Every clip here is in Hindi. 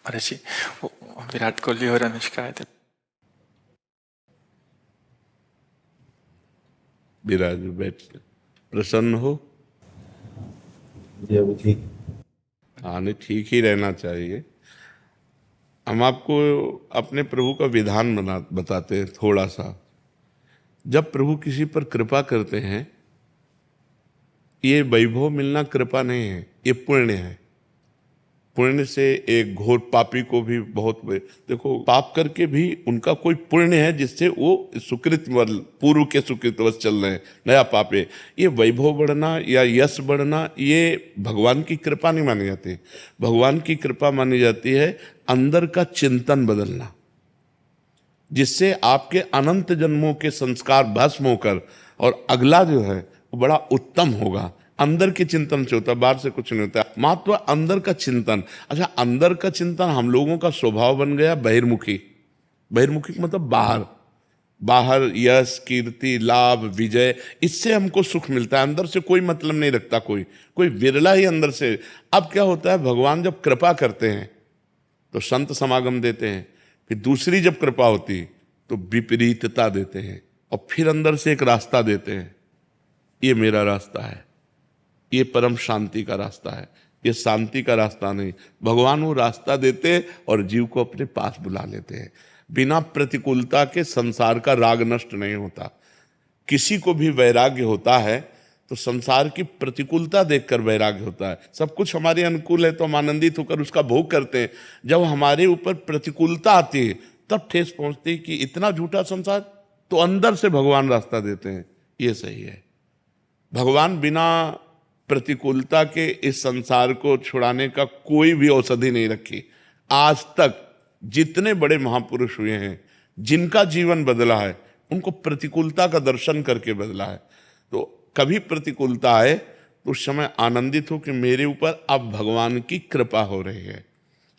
महर्षि, वो विराट कोहली और अनुष्का आए थे। विराज बैठ प्रसन्न हो। जी अभी ठीक। हाँ, नहीं, ठीक ही रहना चाहिए। हम आपको अपने प्रभु का विधान बताते हैं थोड़ा सा। जब प्रभु किसी पर कृपा करते हैं, ये वैभव मिलना कृपा नहीं है, ये पुण्य है। पुण्य से एक घोर पापी को भी बहुत देखो, पाप करके भी उनका कोई पुण्य है जिससे वो सुकृत पूर्व के सुकृतवश चल रहे हैं, नया पाप है। ये वैभव बढ़ना या यश बढ़ना ये भगवान की कृपा नहीं मानी जाती। भगवान की कृपा मानी जाती है अंदर का चिंतन बदलना, जिससे आपके अनंत जन्मों के संस्कार भस्म होकर और अगला जो है वो बड़ा उत्तम होगा। अंदर के चिंतन से होता है, बाहर से कुछ नहीं होता। महत्व अंदर का चिंतन। अच्छा, अंदर का चिंतन हम लोगों का स्वभाव बन गया बहिर्मुखी। बहिर्मुखी मतलब बाहर, बाहर यश कीर्ति लाभ विजय, इससे हमको सुख मिलता है। अंदर से कोई मतलब नहीं रखता कोई, कोई विरला ही अंदर से। अब क्या होता है, भगवान जब कृपा करते हैं तो संत समागम देते हैं, फिर दूसरी जब कृपा होती तो विपरीतता देते हैं, और फिर अंदर से एक रास्ता देते हैं, ये मेरा रास्ता है, ये परम शांति का रास्ता है, ये शांति का रास्ता नहीं। भगवान वो रास्ता देते और जीव को अपने पास बुला लेते हैं। बिना प्रतिकूलता के संसार का राग नष्ट नहीं होता। किसी को भी वैराग्य होता है तो संसार की प्रतिकूलता देखकर वैराग्य होता है। सब कुछ हमारे अनुकूल है तो हम आनंदित होकर उसका भोग करते हैं। जब हमारे ऊपर प्रतिकूलता आती है तब ठेस पहुंचती है कि इतना झूठा संसार, तो अंदर से भगवान रास्ता देते हैं, ये सही है। भगवान बिना प्रतिकूलता के इस संसार को छुड़ाने का कोई भी औषधि नहीं रखी। आज तक जितने बड़े महापुरुष हुए हैं, जिनका जीवन बदला है, उनको प्रतिकूलता का दर्शन करके बदला है। तो कभी प्रतिकूलता आए तो उस समय आनंदित हो कि मेरे ऊपर अब भगवान की कृपा हो रही है,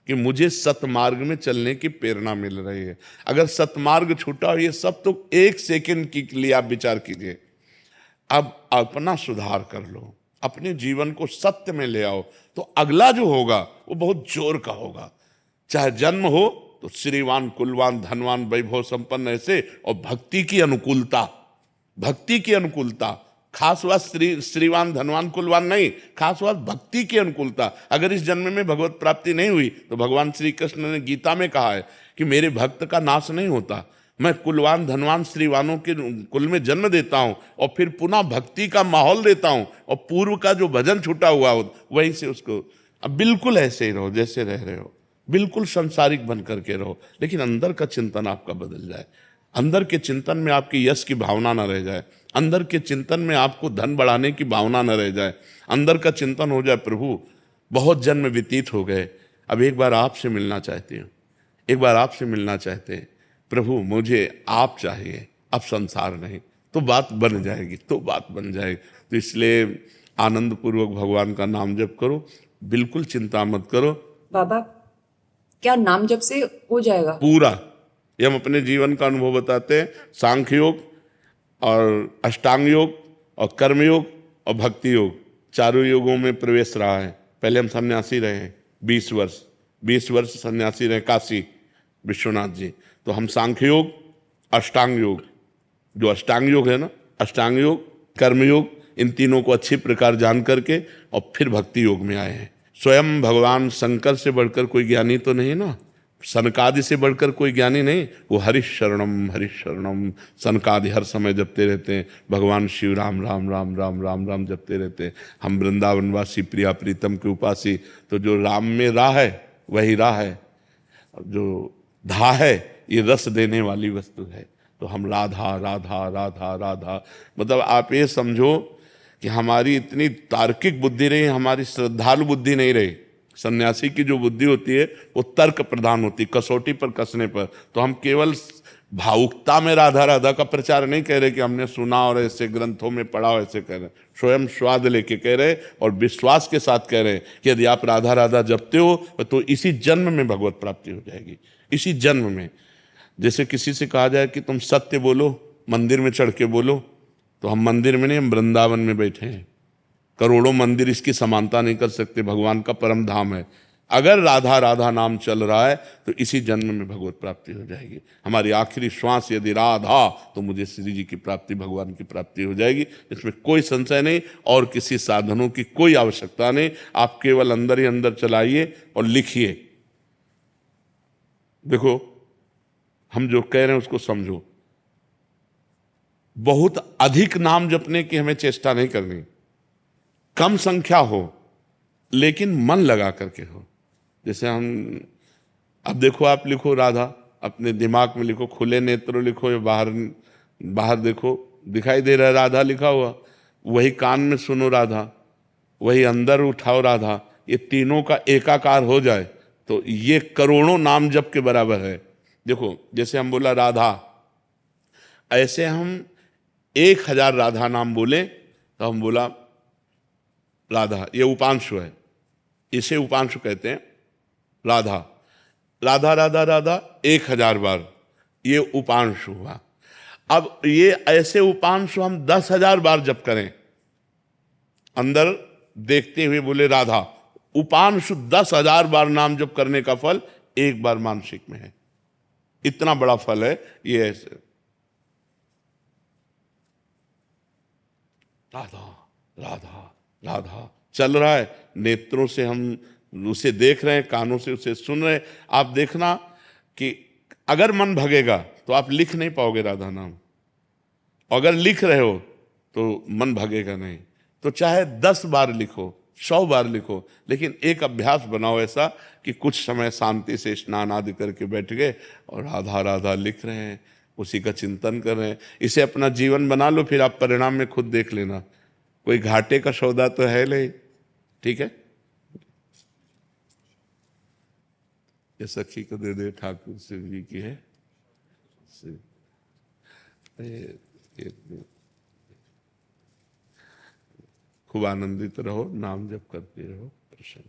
कि मुझे सतमार्ग में चलने की प्रेरणा मिल रही है। अगर सतमार्ग छूटा, ये सब तो एक सेकंड के लिए आप विचार कीजिए। अब अपना सुधार कर लो, अपने जीवन को सत्य में ले आओ, तो अगला जो होगा वो बहुत जोर का होगा। चाहे जन्म हो तो श्रीवान कुलवान धनवान वैभव संपन्न ऐसे, और भक्ति की अनुकूलता, भक्ति की अनुकूलता। खास बात श्रीवान धनवान कुलवान नहीं, खास बात भक्ति की अनुकूलता। अगर इस जन्म में भगवत प्राप्ति नहीं हुई तो भगवान श्री कृष्ण ने गीता में कहा है कि मेरे भक्त का नाश नहीं होता, मैं कुलवान धनवान श्रीवानों के कुल में जन्म देता हूं और फिर पुनः भक्ति का माहौल देता हूं, और पूर्व का जो भजन छूटा हुआ हो वहीं से उसको। अब बिल्कुल ऐसे ही रहो जैसे रह रहे हो, बिल्कुल संसारिक बन करके रहो, लेकिन अंदर का चिंतन आपका बदल जाए। अंदर के चिंतन में आपकी यश की भावना न रह जाए, अंदर के चिंतन में आपको धन बढ़ाने की भावना न रह जाए। अंदर का चिंतन हो जाए, प्रभु बहुत जन्म व्यतीत हो गए, अब एक बार आपसे मिलना चाहती हूँ, एक बार आपसे मिलना चाहते हैं प्रभु, मुझे आप चाहिए, अब संसार नहीं। तो बात बन जाएगी, तो बात बन जाएगी। तो इसलिए आनंद पूर्वक भगवान का नाम जप करो, बिल्कुल चिंता मत करो। बाबा, क्या नाम जप से हो जाएगा पूरा? ये हम अपने जीवन का अनुभव बताते हैं। सांख्य योग और अष्टांग योग और कर्म योग और भक्ति योग, चारों योगों में प्रवेश रहा है। पहले हम सन्यासी रहे हैं 20 वर्ष सन्यासी रहे काशी विश्वनाथ जी। तो हम सांख्य योग, अष्टांग योग, जो अष्टांग योग है ना, अष्टांग योग कर्म योग, इन तीनों को अच्छी प्रकार जान करके और फिर भक्ति योग में आए हैं। स्वयं भगवान शंकर से बढ़कर कोई ज्ञानी तो नहीं ना, सनकादि से बढ़कर कोई ज्ञानी नहीं। वो हरिशरणम हरिशरणम सनकादि हर समय जपते रहते हैं। भगवान शिव राम राम राम राम राम राम जपते रहते हैं। हम वृंदावनवासी प्रिया प्रीतम के उपासी, तो जो राम में राह है वही राह है, जो धा है ये रस देने वाली वस्तु है। तो हम राधा राधा राधा राधा, मतलब आप ये समझो कि हमारी इतनी तार्किक बुद्धि रही, हमारी श्रद्धालु बुद्धि नहीं रही। सन्यासी की जो बुद्धि होती है वो तर्क प्रधान होती, कसौटी पर कसने पर। तो हम केवल भावुकता में राधा राधा का प्रचार नहीं कह रहे कि हमने सुना और ऐसे ग्रंथों में पढ़ा, ऐसे कह रहे, स्वयं स्वाद लेके कह रहे और विश्वास के साथ कह रहे कि यदि आप राधा राधा जपते हो तो इसी जन्म में भगवत प्राप्ति हो जाएगी, इसी जन्म में। जैसे किसी से कहा जाए कि तुम सत्य बोलो, मंदिर में चढ़ के बोलो, तो हम मंदिर में नहीं, हम वृंदावन में बैठे हैं। करोड़ों मंदिर इसकी समानता नहीं कर सकते, भगवान का परम धाम है। अगर राधा राधा नाम चल रहा है तो इसी जन्म में भगवत प्राप्ति हो जाएगी। हमारी आखिरी श्वास यदि राधा, तो मुझे श्री जी की प्राप्ति, भगवान की प्राप्ति हो जाएगी। इसमें कोई संशय नहीं और किसी साधनों की कोई आवश्यकता नहीं। आप केवल अंदर ही अंदर चलाइए और लिखिए। देखो, हम जो कह रहे हैं उसको समझो। बहुत अधिक नाम जपने की हमें चेष्टा नहीं करनी, कम संख्या हो लेकिन मन लगा करके हो। जैसे हम, अब देखो, आप लिखो राधा, अपने दिमाग में लिखो, खुले नेत्र लिखो या बाहर बाहर देखो, दिखाई दे रहा है राधा लिखा हुआ, वही कान में सुनो राधा, वही अंदर उठाओ राधा, ये तीनों का एकाकार हो जाए तो ये करोड़ों नाम जप के बराबर है। देखो, जैसे हम बोला राधा, ऐसे हम 1000 राधा नाम बोले तो हम बोला राधा, ये उपांशु है, इसे उपांशु कहते हैं। राधा राधा राधा राधा 1000 बार, ये उपांशु हुआ। अब ये ऐसे उपांशु हम 10,000 बार जप करें, अंदर देखते हुए बोले राधा, उपांशु 10,000 बार नाम जप करने का फल एक बार मानसिक में है। इतना बड़ा फल है ये। ऐसे राधा राधा राधा चल रहा है, नेत्रों से हम उसे देख रहे हैं, कानों से उसे सुन रहे हैं। आप देखना कि अगर मन भगेगा तो आप लिख नहीं पाओगे राधा नाम, अगर लिख रहे हो तो मन भगेगा नहीं। तो चाहे 10 बार लिखो, 100 बार लिखो, लेकिन एक अभ्यास बनाओ ऐसा कि कुछ समय शांति से स्नान आदि करके बैठ गए और राधा राधा लिख रहे हैं, उसी का चिंतन कर रहे हैं। इसे अपना जीवन बना लो, फिर आप परिणाम में खुद देख लेना। कोई घाटे का सौदा तो है नहीं, ठीक है। ये सखी को दे दे, ठाकुर शिव जी की है। खूब आनंदित रहो, नाम जप करते रहो, प्रसन्न।